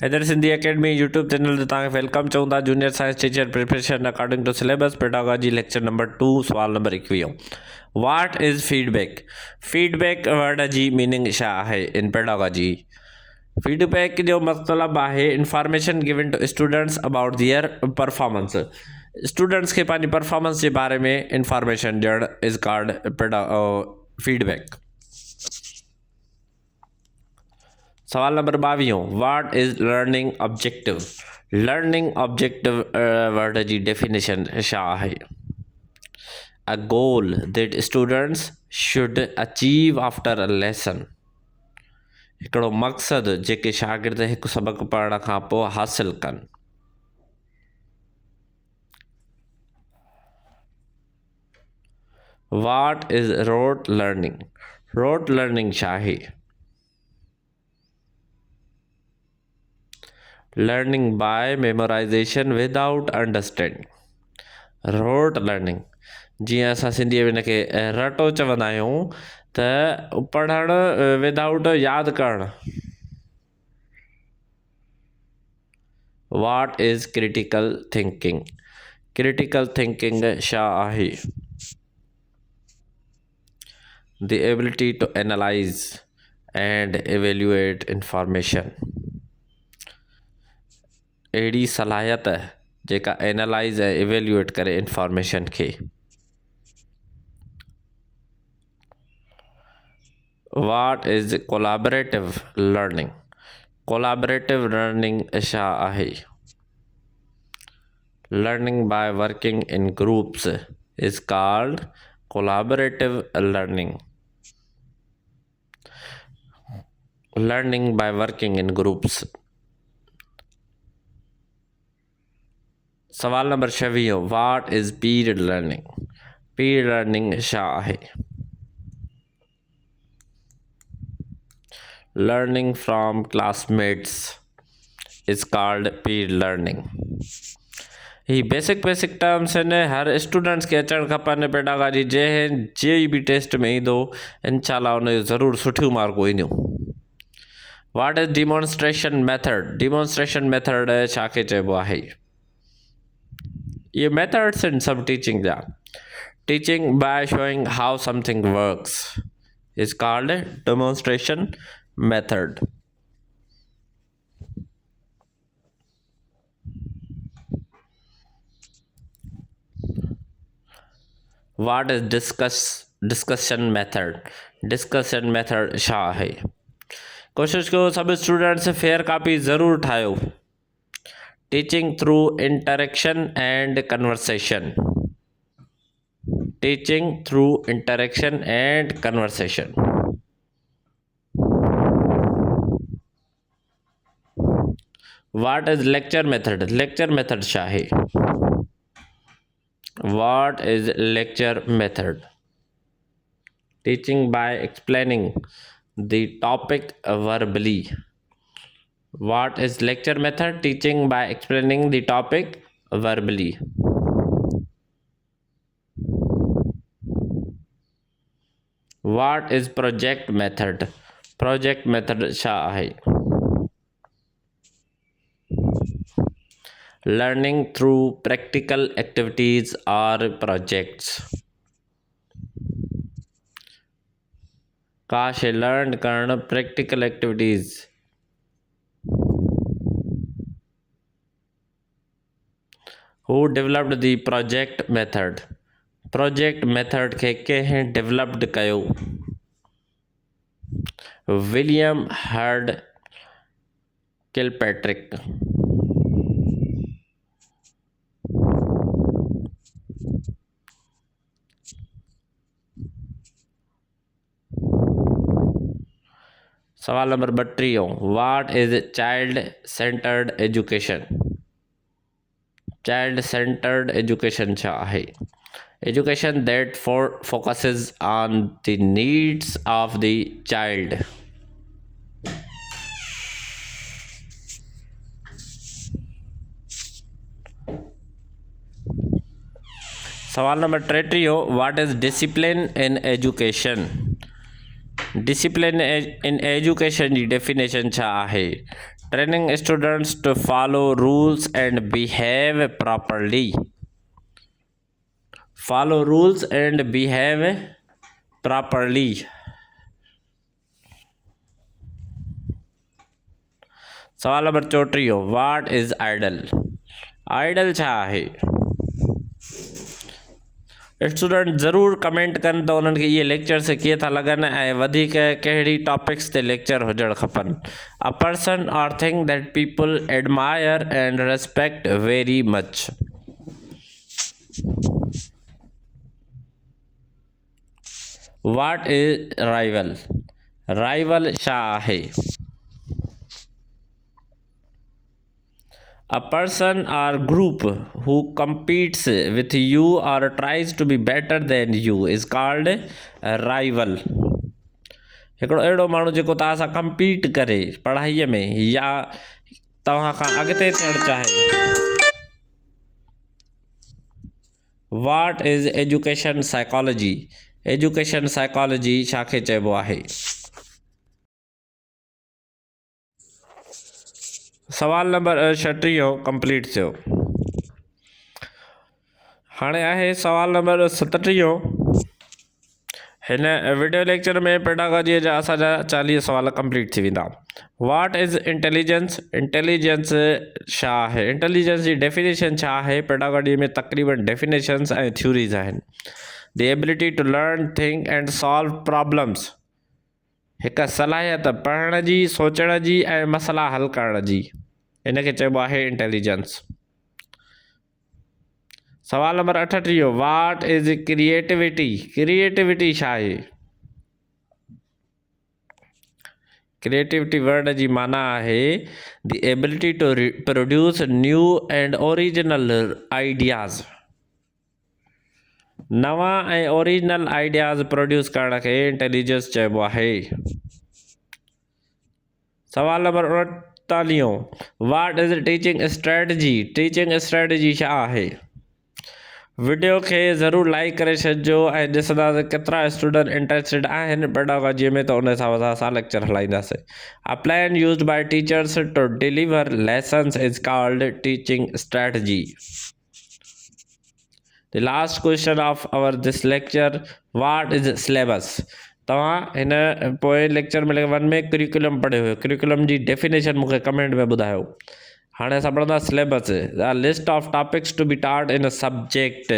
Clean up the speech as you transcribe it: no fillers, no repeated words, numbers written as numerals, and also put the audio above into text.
इधर Sindhi academy YouTube channel ते तव्हांखे वेलकम चऊं था। Junior science teacher preparation according to syllabus pedagogy lecture number 2 सवाल number 21। What is feedback? Feedback word जी मीनिंग छा आहे इन पेडागॉजी? फीडबैक जो मतलब है information given to students about their performance. Students के पंहिंजी परफॉर्मेंस के बारे में इंफॉर्मेशन ॾियणु इज़ कॉल्ड फीडबैक। सवाल number 22। What is learning objective? Learning objective word जी डेफिनेशन छा आहे? A goal that students should achieve after a lesson. हिकिड़ो मक़सदु जेके शागिर्द हिकु सबक़ पढ़ण खां पोइ हासिल कनि। What is rote learning? Rote learning छा आहे? Learning by memorisation without understanding. Rote learning जीअं असां सिंधीअ में हिनखे रटो चवंदा आहियूं त पढ़णु विदाउट यादि करणु। What is critical thinking? Critical thinking छा आहे? The ability to analyse and evaluate information. अहिड़ी सलाहियत जेका एनालाइज़ ऐं एवेल्यूएट करे इंफॉर्मेशन खे। What is collaborative learning? Collaborative learning छा आहे? Learning by working in groups is called collaborative learning. Learning by working in groups. सवाल number 26। What is period learning? Period learning छा आहे? Learning from classmates is called period learning. ही basic terms आहिनि, हर students खे अचणु खपनि। Pedagogy जे बि टेस्ट में ईंदो इंशाल्लाह उनजो ज़रूरु सुठियूं मार्कूं ईंदियूं। What is demonstration method? Demonstration method छा खे चइबो आहे? ये मेथड्स आहिनि सभु टीचिंग जा। Teaching by showing how something works is called demonstration method. What is discussion method? Discussion method छा आहे? कोशिशि कयो सभु स्टूडेंट्स फेयर कापी ज़रूरु ठाहियो। Teaching through interaction and conversation. Teaching through interaction and conversation. What is lecture method? Lecture method छा आहे? What is lecture method? Teaching by explaining the topic verbally. What is lecture method? Teaching by explaining the topic verbally. What is project method? Project method छा आहे? Learning through practical activities or projects. का शइ learn करणु practical activities. Who developed the project method? Project method खे कंहिं developed कयो? William Heard Kilpatrick. सवाल number 32। What is child centred education? Child centred education छा आहे? Education that focuses on the needs of the child. सवाल number 33। What is discipline in education? Discipline in education जी definition छा आहे? training students to follow rules and behave properly. Follow rules and behave properly. सवाल number 34 what is ideal. Ideal छा आहे। Student ज़रूर comment कनि त उन्हनि खे इहे लेक्चर्स कीअं था लॻनि ऐं वधीक कहिड़ी टॉपिक्स ते लेक्चर हुजणु खपनि। अ पर्सन और thing that people admire and respect very much. What is rival. Rival छा आहे। A person or group who competes with you or tries to be better than you is called a rival. हिकिड़ो अहिड़ो माण्हू जेको तव्हां सां compete करे पढ़ाईअ में या तव्हां खां अॻिते थियणु चाहे। What is education psychology? Education psychology छा खे चइबो आहे। सवाल नंबर 36 कंप्लीट थियो। हाणे आहे सवाल नंबर 37। हिन वीडियो लेक्चर में पेडागॉजी जा असांजा 40 सवाल कंप्लीट थी वेंदा। What is intelligence. इंटेलिजेंस छा आहे। इंटेलिजेंस जी डेफिनेशन छा आहे। पेडागॉजी में तक़रीबन डेफिनेशन्स ऐं थ्योरीज़ आहिनि। The ability to learn think and solve problems. हिकु सलाहियत पढ़ण जी सोचण जी ऐं मसइला हल करण जी, इनखे चइबो आहे इंटेलिजेंस। सवाल number 38 what is creativity. Creativity छा आहे। क्रिएटिविटी वर्ड जी माना आहे the ability to produce new and original ideas. नवां ऐं ओरिजिनल आइडियाज़ प्रोड्यूस करण खे इंटेलिजेंस चइबो आहे। सवाल number 39 what is teaching strategy. Teaching strategy छा आहे। वीडियो खे ज़रूर लाइक करे छॾिजो ऐं ॾिसंदासीं केतिरा स्टूडेंट इंटरेस्टेड आहिनि पेडागॉजीअ में, त उन हिसाब सां असां लेक्चर हलाईंदासीं। A plan used by teachers to deliver lessons is called teaching strategy. The last question of our this lecture what is syllabus. तव्हां हिन पोएं लेक्चर में 1 में करिकुलम पढ़ियो हुयो। करिकुलम जी डेफिनेशन मूंखे कमेंट में ॿुधायो। हाणे असां पढ़ंदा syllabus. The list of topics to be taught in a subject.